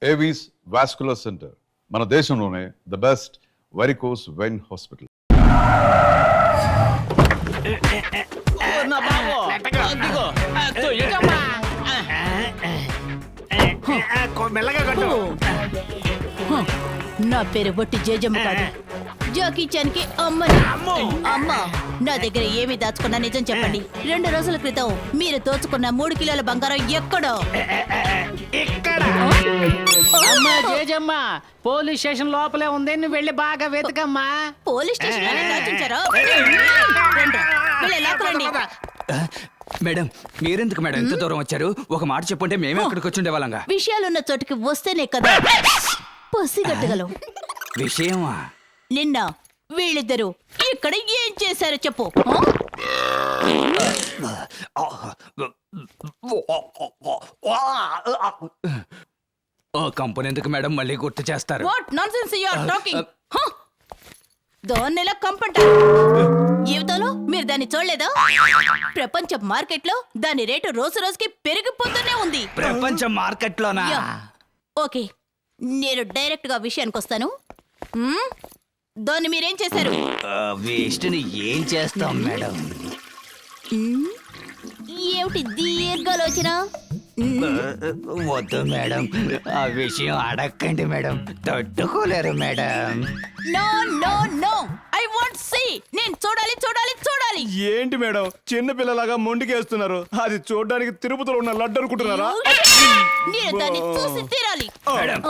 Avis vascular centre, మన దేశంలోనే the best varicose vein hospital. నా పేరు బొట్టి జేజమ్మ కాదు, జాకీ చాన్ కి అమ్మని. అమ్మ, నా దగ్గర ఏమి దాచుకున్నా నిజం చెప్పండి. 2 రోజుల క్రితం మీరు దోచుకున్న 3 కిలోల బంగారం ఎక్కడో? అమ్మా జేజమ్మ, పోలీస్ స్టేషన్ లోపలే ఉంది, నువ్వు వెళ్ళి బాగా వెతకమ్మా. పోలీస్ స్టేషన్ లోనే దాచుంచారో? రండి. మేడం, మీరెందుకు మేడం ఎంత దూరం వచ్చారు? ఒక మాట చెప్పుంటే మేమే అక్కడికి వచ్చి ఉండేవాళ్ళంగా. విషయాలున్న చోటుకి వస్తేనే కదా పసిగట్టగలవు. విషయమా? నిన్న వీళ్ళిద్దరూ ఇక్కడ ఏం చేశారో చెప్పు. ఓ కంపెనీ ఎందుకు మేడం మళ్ళీ గుర్తు చేస్తారు? What nonsense you are talking? దాన్నెలా కంపంటారు? జీవితంలో మీరు దాన్ని చూడలేదా? ప్రపంచ మార్కెట్ లో దాని రేటు రోజు రోజుకి పెరిగిపోతూనే ఉంది. ప్రపంచ మార్కెట్ లోనా? ఓకే, నేను డైరెక్ట్ గా విషయానికి వస్తాను. దాన్ని మీరేం చేశారు? వేస్ట్ ని ఏం చేస్తాం మేడం? ఏమిటి దీర్ఘాలోచన? వద్దు మేడం, ఆ విషయం అడక్కండి మేడం, తట్టుకోలేరు madam. No no no, I want see. నేను చూడాలి చూడాలి చూడాలి. ఏంటి మేడం చిన్న పిల్లలాగా మొండికేస్తున్నారు? అది చూడడానికి తిరుపతిలో ఉన్న లడ్డు అనుకుంటున్నారా? నేను దాన్ని చూసి తీరాలి. మేడం,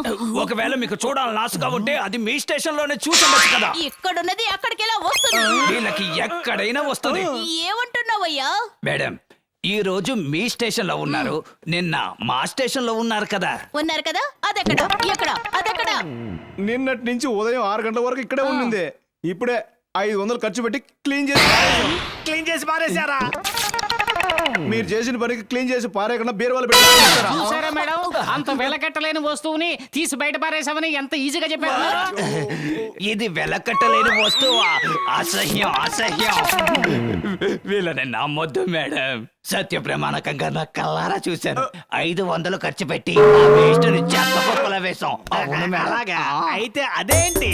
ఒకవేళ మీకు చూడాలని ఆశగా ఉంటే అది మీ స్టేషన్ లోనే చూసుండొచ్చు కదా. ఇక్కడున్నది అక్కడికి ఎలా వస్తుంది? వీళ్ళకి ఎక్కడైనా వస్తుంది. ఏమంటున్నావయ్యా? మేడం, ఈ రోజు మీ స్టేషన్ లో ఉన్నారు, నిన్న మా స్టేషన్ లో ఉన్నారు కదా. ఉన్నారు కదా, అదెక్కడ ఎక్కడ అదెక్కడ? నిన్నటి నుంచి ఉదయం 6 గంటల వరకు ఇక్కడే ఉండింది. ఇప్పుడే 500 ఖర్చు పెట్టి క్లీన్ చేసి పారేశారా? మీరు చేసిన పనికి క్లీన్ చేసి పారేయకుండా బీరువాలు పెట్టారా? చూసారా మేడం, అంత వెలకట్టలేని వస్తువుని తీసి బయట పారేసామని ఎంత ఈజీగా చెప్పారు. ఇది వెలకట్టలేని వస్తువు, అసహ్యం అసహ్యం. వీళ్ళని నమ్మొద్దు మేడం, సత్య ప్రమాణకంగా నా కల్లారా చూశాను. 500 ఖర్చు పెట్టి వేస్ట్ ని చెత్త కుప్పలో వేసాం. అవును మేడం. అలాగా అయితే అదేంటి?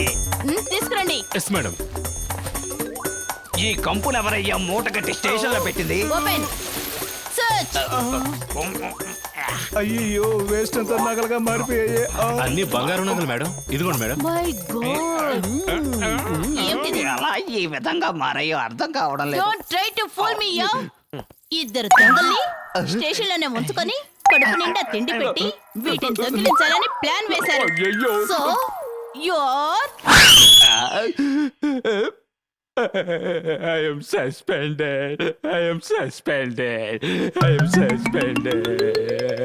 తీసుకురండి. మేడం, ఈ కంపును ఎవరయ్యా మూట కట్టి స్టేషన్ లో పెట్టింది? Open search. అయ్యో వేస్ట్ అంతా నగలుగా మారిపోయాయి. అన్ని బంగారు నగలు మేడం, ఇదిగోండి మేడం. మై గాడ్, ఏంటిది? ఎలా ఈ విధంగా మారయ్యో అర్థం కావడం లేదు. Don't try to fool me yeah. ఇద్దరు దొంగల్ని స్టేషన్ లోనే ఉంచుకొని కడుపు నిండా తిండి పెట్టి వీటిని దొంగిలించాలని ప్లాన్ వేశారు. So you are I am suspended.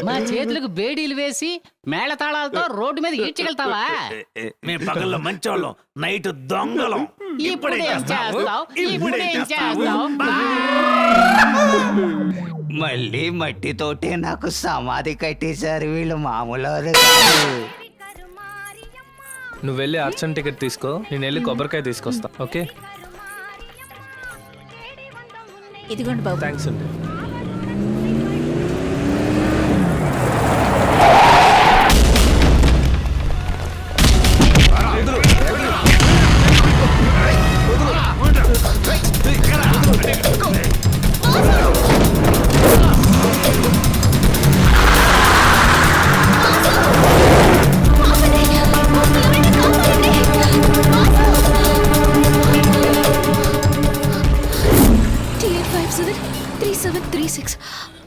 మా చేతులకు బేడీలు వేసి మేళతాళాలతో రోడ్డు మీద ఈడ్చగలుగుతావా? మేము పగల్లో మంచోళ్ళం, నైట్ దొంగలం. ఇప్పుడేం చేస్తావు? ఇప్పుడేం చేస్తావు? మళ్ళీ మట్టితోటే నాకు సమాధి కట్టేశారు వీళ్ళు, మామూలు నువ్వు వెళ్ళి అర్చన్ టికెట్ తీసుకో, నేను వెళ్ళి కొబ్బరికాయ తీసుకొస్తా. ఓకే, ఇదిగోండి బాబు. థ్యాంక్స్ అండి.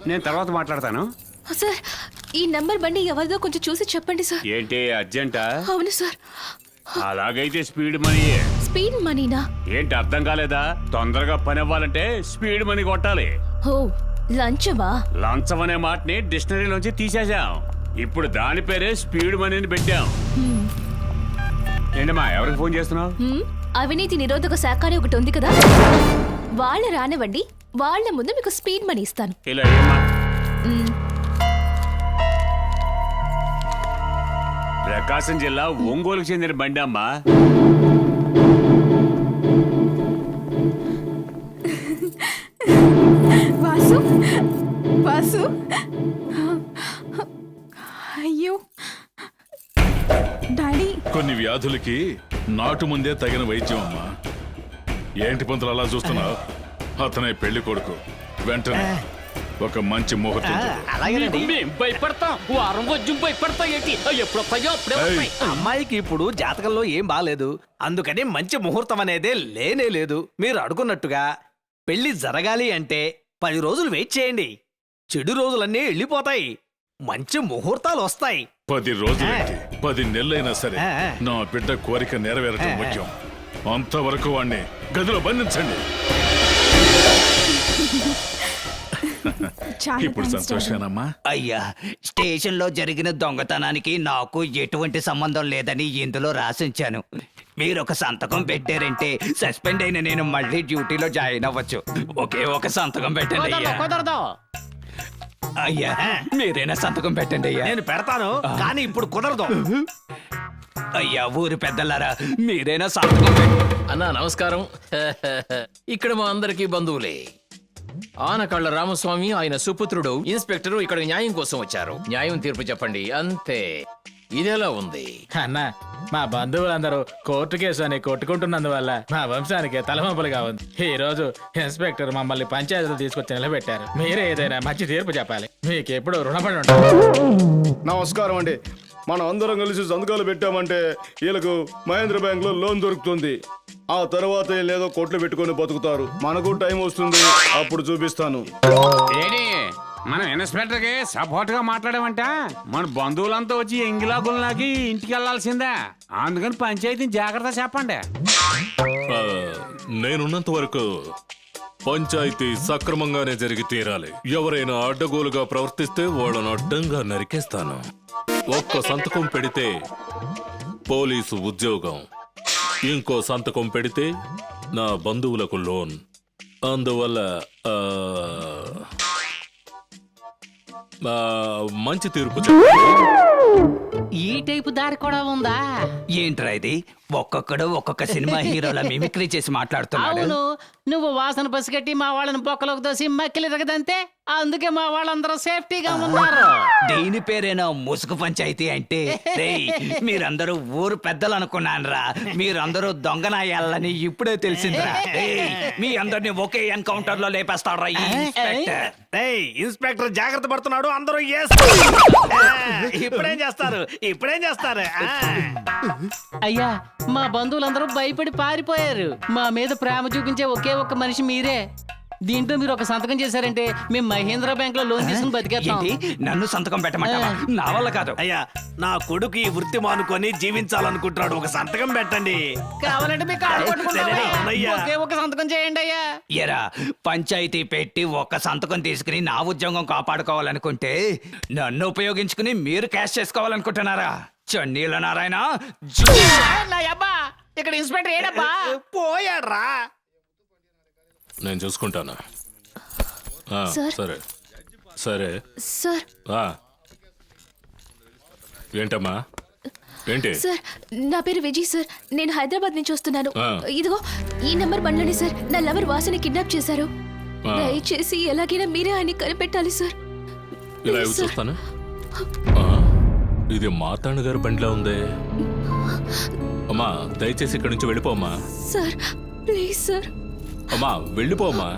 నేను తర్వాత మాట్లాడతాను. సార్, ఈ నంబర్ బండి ఎవరిదో కొంచెం చూసి చెప్పండి సార్. ఏంటి అర్జెంటా? అవును సార్. అలాగైతే స్పీడ్ మనీ. స్పీడ్ మనీనా? ఏంటి అర్థం కాలేదా? తొందరగా పని అవ్వాలంటే స్పీడ్ మనీ కొట్టాలి. ఓ, లంచమా? లంచం అనే మాటని డిక్షనరీలోంచి తీసేసాం. ఇప్పుడు దాని పేరే స్పీడ్ మనీని పెట్టాం. ఏంటమ్మా, ఎవరికి ఫోన్ చేస్తున్నావు? అవినీతి నిరోధక శాఖ అని ఒకటి ఉంది కదా, వాళ్ళ రానివ్వండి, వాళ్ళ ముందు మీకు స్పీడ్ మనీ ఇస్తాను. ఇలా ఏమ్మా? ప్రకాశం జిల్లా ఒంగోలుకు చెందిన బండి అమ్మా. వాసు, వాసు, అయ్యో డాడీ కొన్ని వ్యాధులకి నాటు ముందే తగిన వైద్యం అమ్మా. ఏంటి పంతులు అలా చూస్తున్నావు? అతనే పెళ్లి కొడుకు. వెంటనే ఒక మంచి ముహూర్తం చూడు. అలాగేనండి. మేం భయపడతాం వారం వజ్జం భయపడతాం ఏంటి ఎప్పుడు వస్తాయో అప్పుడే వస్తాయి. అమ్మాయికి ఇప్పుడు జాతకంలో ఏం బాలేదు, అందుకని మంచి ముహూర్తం అనేదే లేనే లేదు. మీరు అడుగున్నట్టుగా పెళ్లి జరగాలి అంటే 10 రోజులు వెయిట్ చేయండి. చెడు రోజులన్నీ వెళ్ళిపోతాయి, మంచి ముహూర్తాలు వస్తాయి. 10 రోజులకి 10 నెలలైనా సరే నా బిడ్డ కోరిక నెరవేరటం ముఖ్యం. అంతవరకు వాణ్ణి గదిలో బంధించండి. ఇప్పుడు సంతోషమేనమ్మా? అయ్యా, స్టేషన్ లో జరిగిన దొంగతనానికి నాకు ఎటువంటి సంబంధం లేదని ఇందులో రాసించాను. మీరు ఒక సంతకం పెట్టారంటే సస్పెండ్ అయిన నేను మళ్ళీ డ్యూటీలో జాయిన్ అవ్వచ్చు. ఒకే ఒక సంతకం పెట్టండి అయ్యా. కుదరదు. అయ్యా, మీరైనా సంతకం పెట్టండి అయ్యా. నేను పెడతాను, కానీ ఇప్పుడు కుదరదు. అయ్యా, ఊరి పెద్దలారా మీరైనా సంతకం పెట్టండి. అన్నా నమస్కారం. ఇక్కడ మా అందరికీ బంధువులే. ఆనకళ్ళ రామస్వామి, ఆయన సుపుత్రుడు ఇన్స్పెక్టరు ఇక్కడ న్యాయం కోసం వచ్చారు. న్యాయం తీర్పు చెప్పండి, అంతే. ఇదెలా ఉంది? అన్న, మా బంధువులందరూ కోర్టు కేసు అని కొట్టుకుంటున్నందువల్ల మా వంశానికి తలవంపులుగా ఉంది. ఈ రోజు ఇన్స్పెక్టర్ మమ్మల్ని పంచాయతీలో తీసుకొచ్చి నిలబెట్టారు. మీరే ఏదైనా మంచి తీర్పు చెప్పాలి. మీకు ఎప్పుడు రుణపడి ఉంటారు. నమస్కారం అండి. మనం అందరం కలిసి సంతకాలు పెట్టామంటే వీళ్ళకు మహేంద్ర బ్యాంక్ లో లోన్ దొరుకుతుంది. ఆ తర్వాత లేదో కొట్లు పెట్టుకొని బతుకుతారు. మనకు టైం వస్తుంది, అప్పుడు చూపిస్తాను. ఏడి మనం ఇన్స్పెక్టర్ కి సపోర్ట్ గా మాట్లాడామంట మన బంధువులంతా వచ్చి ఎంగిలాగుల్లాకి ఇంటికి వెళ్లాల్సిందే. అందుకని పంచాయతీని జాగ్రత్త చెప్పండి. నేనున్నంత వరకు పంచాయతీ సక్రమంగానే జరిగి తీరాలి. ఎవరైనా అడ్డగోలుగా ప్రవర్తిస్తే వాళ్ళను అడ్డంగా నరికేస్తాను. ఒక్క సంతకం పెడితే పోలీసు ఉద్యోగం, ఇంకో సంతకం పెడితే నా బంధువులకు లోన్. అందువల్ల మంచి తీర్పు చెప్పండి. ఈ టైపు దారి కూడా ఉందా? ఏంట్రా ఇది? ఒక్కొక్కడు ఒక్కొక్క సినిమా హీరోల మిమిక్రీ చేసి మాట్లాడుతున్నాడు. అవును, నువ్వు వాసన పసిగట్టి మా వాళ్ళని బొక్కలోకి దోసి మక్కిలి రగదంతే, అందుకే మా వాళ్ళందరూ సేఫ్టీగా ఉన్నారు. దీని పేరేనా ముసుగు పంచాయతీ అంటే? రేయ్, మీరందరూ ఊరు పెద్దలు అనుకున్నానురా. మీరందరూ దొంగనాయాలని ఇప్పుడే తెలిసిందిరా. రేయ్, మీ అందరిని ఒకే ఎన్కౌంటర్ లో లేపేస్తాడ్రా ఈ ఇన్స్పెక్టర్. ఇన్స్పెక్టర్ జాగ్రత్త పడుతున్నాడు. అందరూ ఇప్పుడేం చేస్తారు? అయ్యా, మా బంధువులందరూ భయపడి పారిపోయారు. మా మీద ప్రేమ చూపించే ఒకే ఒక్క మనిషి మీరే. దీంట్లో మీరు ఒక సంతకం చేశారంటే మేము మహేంద్ర బ్యాంక్ లో లోన్ తీసుకుని బతికేస్తాం. ఏంటి? నన్ను సంతకం పెట్టమంటావా? నా వల్ల కాదు. అయ్యా, నా కొడుకు ఈ వృత్తి మానుకొని జీవించాలనుకుంటున్నాడు. ఒక సంతకం పెట్టండి. కావాలంటే మీ కాళ్ళు పట్టుకుంటాం. అవునయ్యా. ఒకే ఒక సంతకం చేయండి అయ్యా. ఎరా, పంచాయతీ పెట్టి ఒక్క సంతకం తీసుకుని నా ఉద్యోగం కాపాడుకోవాలనుకుంటే నన్ను ఉపయోగించుకుని మీరు క్యాష్ చేసుకోవాలనుకుంటున్నారా? చన్నీల నారాయణ, నా అబ్బా, ఇక్కడ ఇన్స్పెక్టర్ ఏడబ్బా? పోయాడ్రా. నేను చూసుకుంటాను. సార్. సరే సరే. సార్ ఏంటమ్మా? ఏంటి? సార్, నా పేరు విజయ్ సార్. నేను హైదరాబాద్ నుంచి వస్తున్నాను. ఆ. ఇదిగో ఈ నెంబర్ బండ్లోనే సార్ నా లవర్ వాసని కిడ్నాప్ చేశారు. ఆ. దయచేసి ఎలాగైనా మీరే ఆయన్ని కనిపెట్టాలి సార్. ఇలా ప్లీజ్ సార్. చూస్తాను. ఇది మాతాండ గారి బండిలో ఉంది. అమ్మా, దయచేసి ఇక్కడి నుంచి వెళ్ళిపోమ్మా. Sir please sir. అమ్మా, వెళ్ళిపోమ్మా.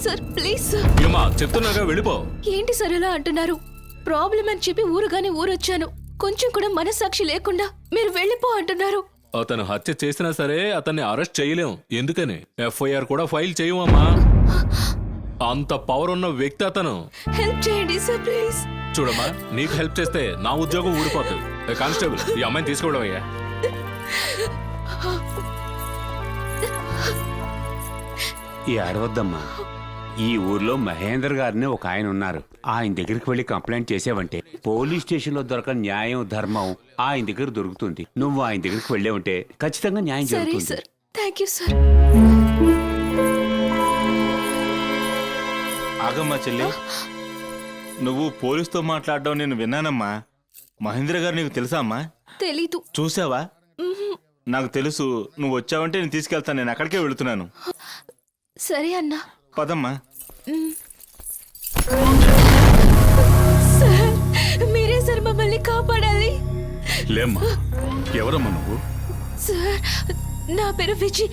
Sir please sir. ఏమ్మా, చెప్తున్నాగా వెళ్ళిపో. ఏంటి సార్ ఎలా అంటున్నారు? ప్రాబ్లం అని చెప్పి ఊరుగానే ఊరొచ్చాను. కొంచెం కూడా మనస్సాక్షి లేకుండా మీరు వెళ్ళిపో అంటున్నారు. అతను హత్య చేసినా సరే అతన్ని అరెస్ట్ చేయలేం. ఎందుకని FIR కూడా ఫైల్ చేయమమ్మా. అంత పవర్ ఉన్న వ్యక్తి అతను. హెల్ప్ చేయండి సార్ ప్లీజ్. చూడమ్మా, నీకు హెల్ప్ చేస్తే నా ఉద్యోగం ఊడిపోతుంది. కానిస్టేబుల్, ఈ అమ్మాయిని తీసుకోవడం అయ్యా. ఈ అరవద్దమ్మా. ఈ ఊర్లో మహేందర్ గారిని ఒక ఆయన ఉన్నారు. ఆయన దగ్గరికి వెళ్ళి కంప్లైంట్ చేసావంటే పోలీస్ స్టేషన్ లో దొరకని న్యాయం ధర్మం ఆయన దగ్గర దొరుకుతుంది. నువ్వు ఆయన దగ్గరికి వెళ్ళే ఉంటే ఖచ్చితంగా న్యాయం సరే జరుగుతుంది. Sir, thank you sir. ఆగమ్మా చెల్లి, నువ్వు పోలీసుతో మాట్లాడడం నేను విన్నానమ్మా. మహేంద్ర గారు నీకు తెలుసా అమ్మా? తెలీదు. చూసావా? నాకు తెలుసు. నువ్వు వచ్చావంటే నేను తీసుకెళ్తాను. నేను అక్కడికే వెళుతున్నాను. సరే అన్నా. పదమ్మా. సార్, మీరే సార్ మమ్మల్ని కాపాడాలి. లేమ్మా, ఎవరమ్మా నువ్వు? సార్ నా పేరు విజయ్.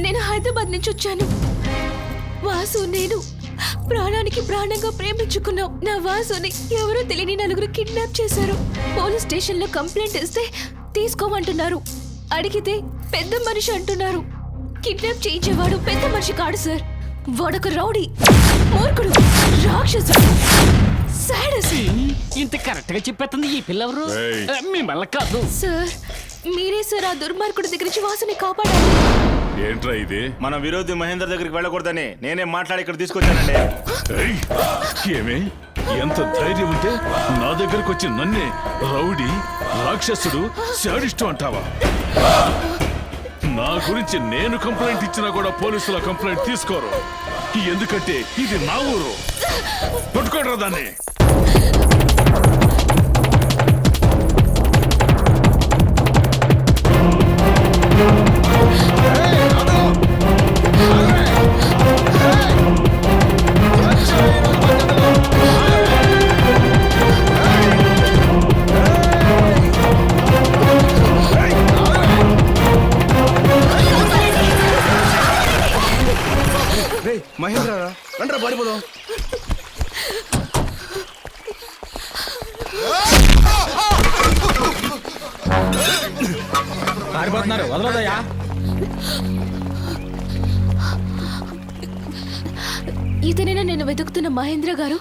నేను హైదరాబాద్ నుంచి వచ్చాను. వాసు నేను ప్రాణానికి ప్రాణంగా ప్రేమించుకున్నాం. నా వాసుని ఎవరో తెలియని నలుగురు కిడ్నాప్ చేశారు. పోలీస్ స్టేషన్ లో కంప్లైంట్ ఇస్తే తీసుకోమంటున్నారు. అడిగితే పెద్ద మనిషి అంటున్నారు. కిడ్నాప్ చేయించేవాడు పెద్ద మనిషి కాడు సార్. వాడొక రౌడీ, మూర్ఖుడు, రాక్షసుడు, సాడస్. ఇంత కరెక్ట్ గా చెప్పేస్తుంది ఈ పిల్లవరు. ఏయ్. మిమ్మల్ని కాదు సార్ మీరే సార్ ఆ దుర్మార్గుడి దగ్గర నుంచి వాసుని కాపాడాలి. ఏంట్రా ఇది? మన విరోధి మహేందర్ దగ్గరికి వెళ్ళకూడదని నేనే మాట్లాడి ఇక్కడ తీసుకొచ్చానండి. ఏయ్, ఏమే ఎంత ధైర్యం ఉంటే నా దగ్గరకు వచ్చి నన్నే రౌడీ, రాక్షసుడు, శాడిస్టు అంటావా? నా గురించి నేను కంప్లైంట్ ఇచ్చినా కూడా పోలీసుల కంప్లైంట్ తీసుకోరు. ఎందుకంటే ఇది నా ఊరు. పట్టుకోడరా దాన్ని. మహేంద్ర రండ్రా పారిపోదాం. పారిపోతున్నారు, వదలదయ్యా. ఇతనేనా నేను వెతుకుతున్న మహేంద్ర గారు?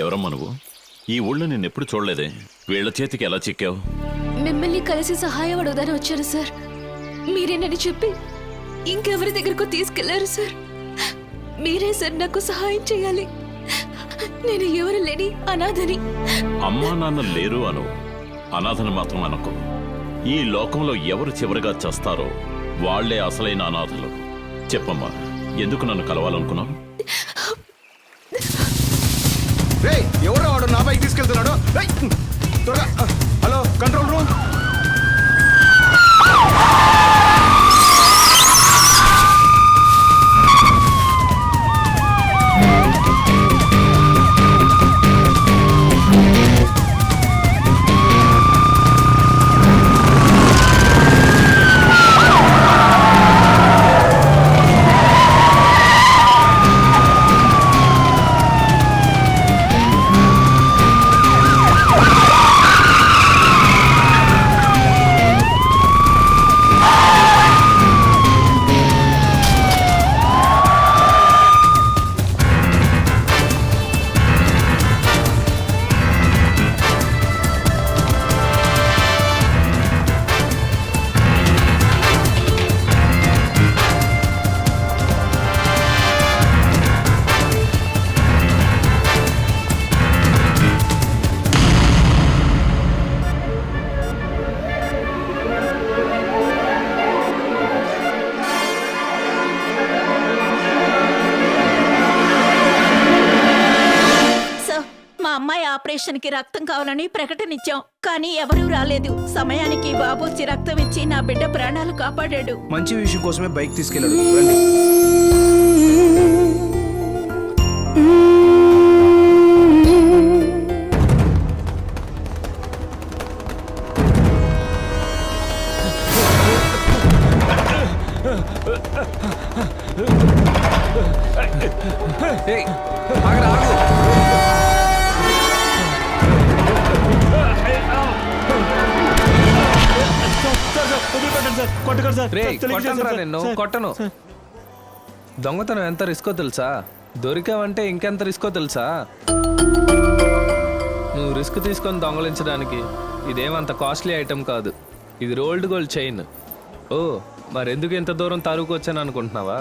ఎవరమ్మా నువ్వు? ఈ ఊళ్ళో నిన్నెప్పుడు చూడలేదే. వీళ్ళ చేతికి ఎలా చిక్కావు? మిమ్మల్ని కలిసి సహాయం అడుగుదాని వచ్చాను సార్. మీరేనని చెప్పి ఇంకెవరి దగ్గరకు తీసుకెళ్లారు సార్. మీరే సార్ నాకు సహాయం చేయాలి. నేను ఎవరు లేని అనాథని. అమ్మా నాన్న లేరు అను, అనాథను మాత్రం అనకు. ఈ లోకంలో ఎవరు చివరిగా చస్తారో వాళ్లే అసలైన అనాథలు. చెప్పమ్మా, ఎందుకు నన్ను కలవాలనుకున్నావు? ఎవరో వాడు నా బైక్ తీసుకెళ్తున్నాడు. త్వరగా హలో కంట్రోల్ రూమ్. అమ్మాయి ఆపరేషన్ కి రక్తం కావాలని ప్రకటన ఇచ్చాం, కానీ ఎవరూ రాలేదు. సమయానికి బాబు వచ్చి రక్తం ఇచ్చి నా బిడ్డ ప్రాణాలు కాపాడాడు. మంచి విషయం కోసమే బైక్ తీసుకెళ్ళాడు. రండి. నిన్ను కొట్టను. దొంగతనం ఎంత రిస్కో తెలుసా? దొరికావంటే ఇంకెంత రిస్కో తెలుసా? నువ్వు రిస్క్ తీసుకొని దొంగలించడానికి ఇదేమంత కాస్ట్లీ ఐటెం కాదు. ఇది రోల్డ్ గోల్డ్ చైన్. ఓ మరెందుకు ఇంత దూరం తరువుకు వచ్చాను అనుకుంటున్నావా?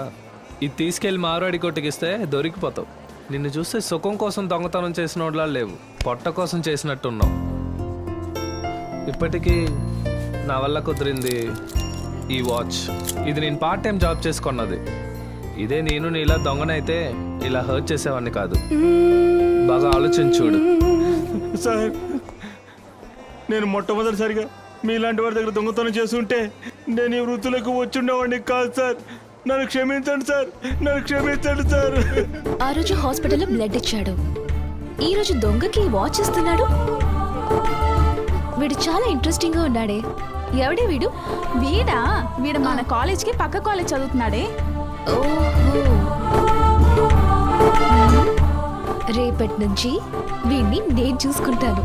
ఇది తీసుకెళ్లి మారవాడి కొట్టుకిస్తే దొరికిపోతావు. నిన్ను చూస్తే సుఖం కోసం దొంగతనం చేసిన వాళ్ళ లేవు, పొట్ట కోసం చేసినట్టున్నావు. ఇప్పటికీ నా వల్ల కుదిరింది ఈ వాచ్. ఇది నేను పార్ట్ టైం జాబ్ చేసుకున్నది. ఇదే నేను నీలా దొంగనైతే ఇలా హర్ట్ చేసేవాడిని కాదు. బాగా ఆలోచించి చూడు. సార్, నేను మొట్టమొదటిసారిగా మీలాంటి వారి దగ్గర దొంగతనం చేస్తుంటే నేను ఈ వృత్తులకు వచ్చుండేవాడిని కాదు సార్. నన్ను క్షమించండి సార్, నన్ను క్షమించండి సార్. ఆ రోజు హాస్పిటల్లో బ్లడ్ ఇచ్చాడు, ఈ రోజు దొంగకి వాచ్ ఇస్తున్నాడు. వీడు చాలా ఇంట్రెస్టింగ్ గా ఉన్నాడే. ఎవడే వీడు? వీడు మన కాలేజ్ కి పక్క కాలేజ్ చదువుతున్నాడే. ఓహో, రేపటి నుంచి వీడిని నేను చూసుకుంటాను.